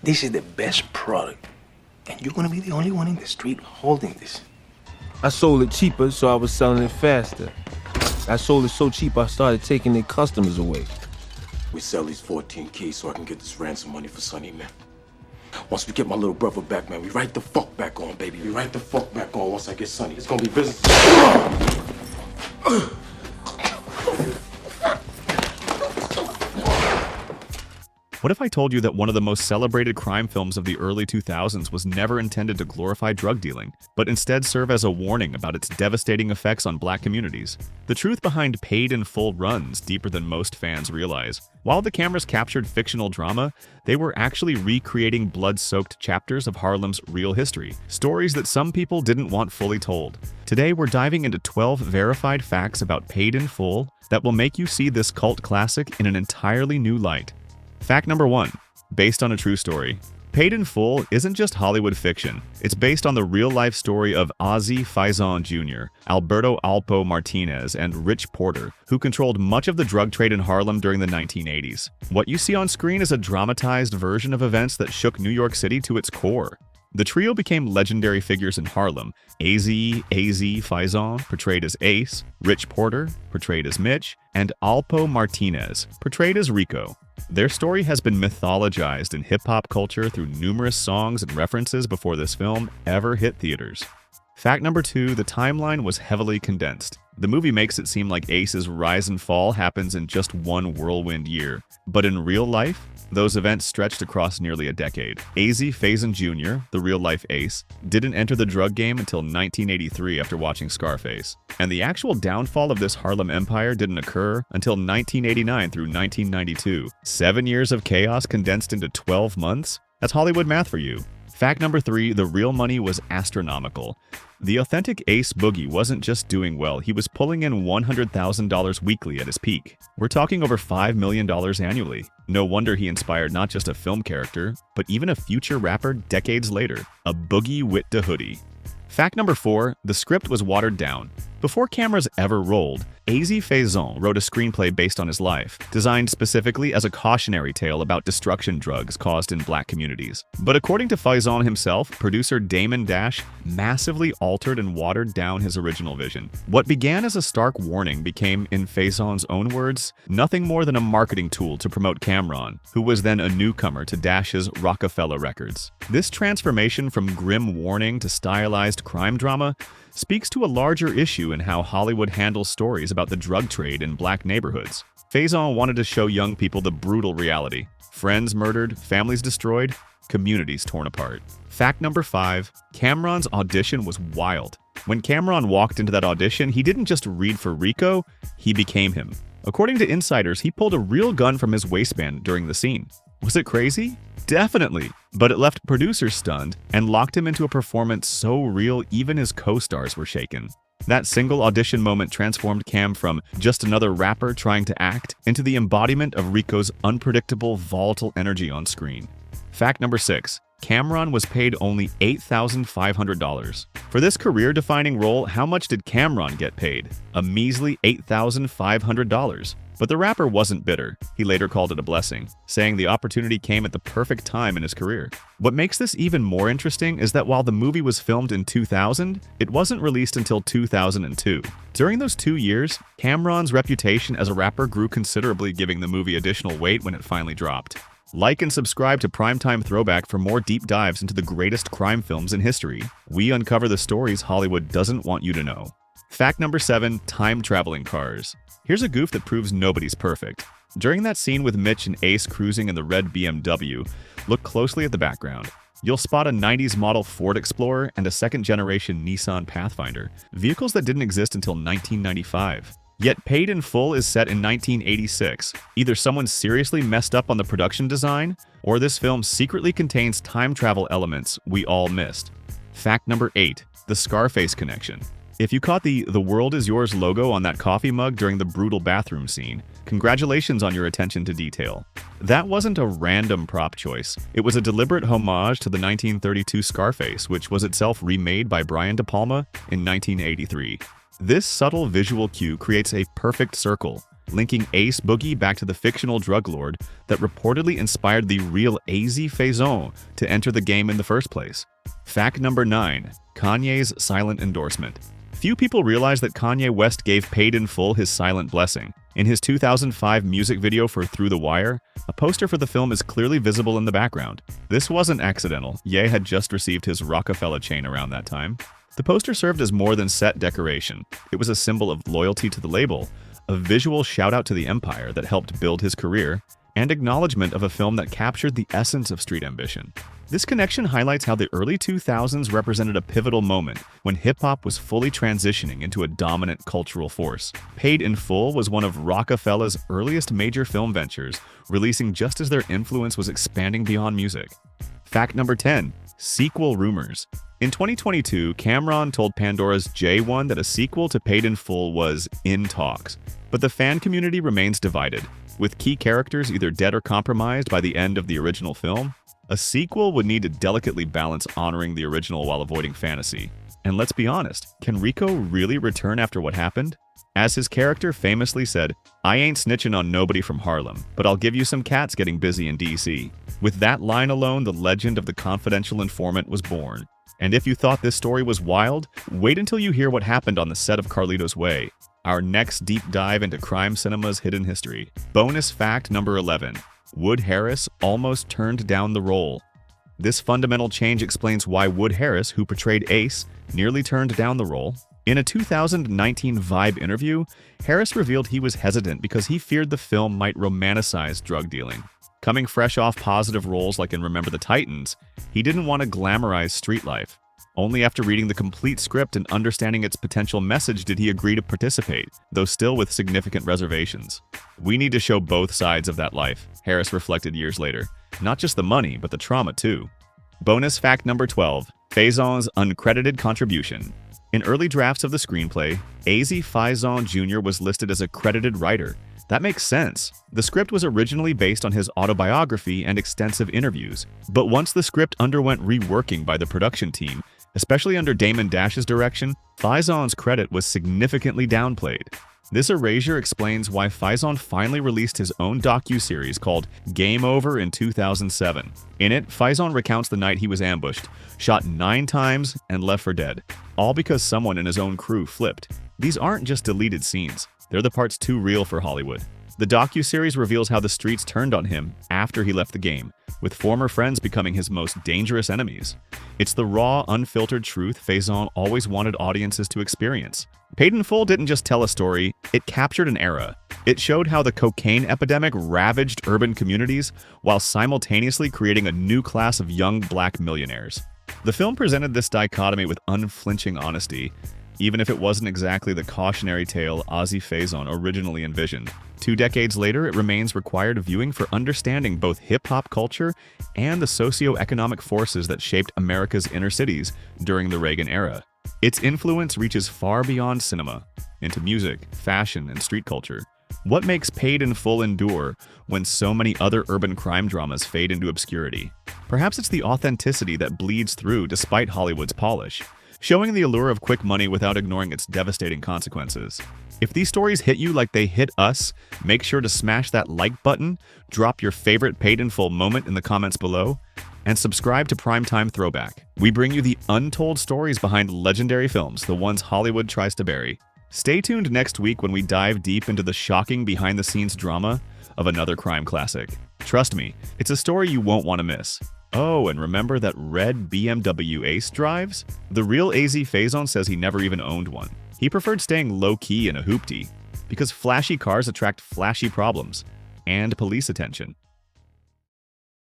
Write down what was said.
This is the best product. And you're gonna be the only one in the street holding this. I sold it cheaper, so I was selling it faster. I sold it so cheap, I started taking their customers away. We sell these 14 keys so I can get this ransom money for Sonny, man. Once we get my little brother back, man, we right the fuck back on, baby. We right the fuck back on once I get Sonny. It's gonna be business. What if I told you that one of the most celebrated crime films of the early 2000s was never intended to glorify drug dealing, but instead serve as a warning about its devastating effects on black communities? The truth behind Paid in Full runs deeper than most fans realize. While the cameras captured fictional drama, they were actually recreating blood-soaked chapters of Harlem's real history, stories that some people didn't want fully told. Today, we're diving into 12 verified facts about Paid in Full that will make you see this cult classic in an entirely new light. Fact number 1, based on a true story. Paid in Full isn't just Hollywood fiction. It's based on the real-life story of Azie Faison Jr., Alberto Alpo Martinez, and Rich Porter, who controlled much of the drug trade in Harlem during the 1980s. What you see on screen is a dramatized version of events that shook New York City to its core. The trio became legendary figures in Harlem. Azie Faison, portrayed as Ace, Rich Porter, portrayed as Mitch, and Alpo Martinez, portrayed as Rico. Their story has been mythologized in hip-hop culture through numerous songs and references before this film ever hit theaters. Fact number 2, the timeline was heavily condensed. The movie makes it seem like Ace's rise and fall happens in just one whirlwind year. But in real life, those events stretched across nearly a decade. Azie Faison Jr., the real-life Ace, didn't enter the drug game until 1983 after watching Scarface. And the actual downfall of this Harlem empire didn't occur until 1989 through 1992. 7 years of chaos condensed into 12 months? That's Hollywood math for you. Fact number 3, the real money was astronomical. The authentic Ace Boogie wasn't just doing well, he was pulling in $100,000 weekly at his peak. We're talking over $5 million annually. No wonder he inspired not just a film character, but even a future rapper decades later, a Boogie Wit da Hoodie. Fact number 4, the script was watered down. Before cameras ever rolled, Azie Faison wrote a screenplay based on his life, designed specifically as a cautionary tale about destruction drugs caused in black communities. But according to Faison himself, producer Damon Dash massively altered and watered down his original vision. What began as a stark warning became, in Faison's own words, nothing more than a marketing tool to promote Cam'ron, who was then a newcomer to Dash's Roc-A-Fella records. This transformation from grim warning to stylized crime drama speaks to a larger issue in how Hollywood handles stories about the drug trade in black neighborhoods. Faison wanted to show young people the brutal reality. Friends murdered, families destroyed, communities torn apart. Fact number 5, Cam'ron's audition was wild. When Cam'ron walked into that audition, he didn't just read for Rico, he became him. According to insiders, he pulled a real gun from his waistband during the scene. Was it crazy? Definitely. But it left producers stunned and locked him into a performance so real even his co-stars were shaken. That single audition moment transformed Cam from just another rapper trying to act into the embodiment of Rico's unpredictable, volatile energy on screen. Fact number 6, Cam'ron was paid only $8,500. For this career-defining role, how much did Cam'ron get paid? A measly $8,500. But the rapper wasn't bitter. He later called it a blessing, saying the opportunity came at the perfect time in his career. What makes this even more interesting is that while the movie was filmed in 2000, it wasn't released until 2002. During those 2 years, Cam'ron's reputation as a rapper grew considerably, giving the movie additional weight when it finally dropped. Like and subscribe to Prime Time Throwback for more deep dives into the greatest crime films in history. We uncover the stories Hollywood doesn't want you to know. Fact number 7, time-traveling cars. Here's a goof that proves nobody's perfect. During that scene with Mitch and Ace cruising in the red BMW, look closely at the background. You'll spot a 90s model Ford Explorer and a second-generation Nissan Pathfinder, vehicles that didn't exist until 1995. Yet Paid in Full is set in 1986. Either someone seriously messed up on the production design, or this film secretly contains time travel elements we all missed. Fact number 8, the Scarface connection. If you caught the World Is Yours logo on that coffee mug during the brutal bathroom scene, congratulations on your attention to detail. That wasn't a random prop choice. It was a deliberate homage to the 1932 Scarface, which was itself remade by Brian De Palma in 1983. This subtle visual cue creates a perfect circle. linking Ace Boogie back to the fictional drug lord that reportedly inspired the real Azie Faison to enter the game in the first place. Fact number 9. Kanye's silent endorsement. Few people realize that Kanye West gave Paid in Full his silent blessing. In his 2005 music video for Through the Wire, a poster for the film is clearly visible in the background. This wasn't accidental. Ye had just received his Roc-A-Fella chain around that time. The poster served as more than set decoration. It was a symbol of loyalty to the label, a visual shout-out to the empire that helped build his career, and acknowledgement of a film that captured the essence of street ambition. This connection highlights how the early 2000s represented a pivotal moment when hip-hop was fully transitioning into a dominant cultural force. Paid in Full was one of Roc-A-Fella's earliest major film ventures, releasing just as their influence was expanding beyond music. Fact number 10. Sequel rumors. In 2022, Cameron told Pandora's J1 that a sequel to Paid in Full was in talks, but the fan community remains divided. With key characters either dead or compromised by the end of the original film, a sequel would need to delicately balance honoring the original while avoiding fantasy. And let's be honest, can Rico really return after what happened? As his character famously said, "I ain't snitching on nobody from Harlem, but I'll give you some cats getting busy in DC." With that line alone, the legend of the confidential informant was born. And if you thought this story was wild, wait until you hear what happened on the set of Carlito's Way, our next deep dive into crime cinema's hidden history. Bonus fact number 11. Wood Harris almost turned down the role. This fundamental change explains why Wood Harris, who portrayed Ace, nearly turned down the role. In a 2019 Vibe interview, Harris revealed he was hesitant because he feared the film might romanticize drug dealing. Coming fresh off positive roles like in Remember the Titans, he didn't want to glamorize street life. Only after reading the complete script and understanding its potential message did he agree to participate, though still with significant reservations. "We need to show both sides of that life," Harris reflected years later. "Not just the money, but the trauma too." Bonus fact number 12. Faison's uncredited contribution. In early drafts of the screenplay, Azie Faison Jr. was listed as a credited writer. That makes sense. The script was originally based on his autobiography and extensive interviews, but once the script underwent reworking by the production team, especially under Damon Dash's direction, Faison's credit was significantly downplayed. This erasure explains why Faison finally released his own docu-series called Game Over in 2007. In it, Faison recounts the night he was ambushed, shot 9 times, and left for dead, all because someone in his own crew flipped. These aren't just deleted scenes. They're the parts too real for Hollywood. The docu-series reveals how the streets turned on him after he left the game, with former friends becoming his most dangerous enemies. It's the raw, unfiltered truth Faison always wanted audiences to experience. Paid in Full didn't just tell a story, it captured an era. It showed how the cocaine epidemic ravaged urban communities while simultaneously creating a new class of young black millionaires. The film presented this dichotomy with unflinching honesty, even if it wasn't exactly the cautionary tale Azie Faison originally envisioned. 2 decades later, it remains required viewing for understanding both hip-hop culture and the socio-economic forces that shaped America's inner cities during the Reagan era. Its influence reaches far beyond cinema, into music, fashion, and street culture. What makes Paid in Full endure when so many other urban crime dramas fade into obscurity? Perhaps it's the authenticity that bleeds through despite Hollywood's polish, showing the allure of quick money without ignoring its devastating consequences. If these stories hit you like they hit us, make sure to smash that like button, drop your favorite Paid in Full moment in the comments below, and subscribe to Prime Time Throwback. We bring you the untold stories behind legendary films, the ones Hollywood tries to bury. Stay tuned next week when we dive deep into the shocking behind-the-scenes drama of another crime classic. Trust me, it's a story you won't want to miss. Oh, and remember that red BMW Ace drives? The real Azie Faison says he never even owned one. He preferred staying low-key in a hoopty, because flashy cars attract flashy problems and police attention.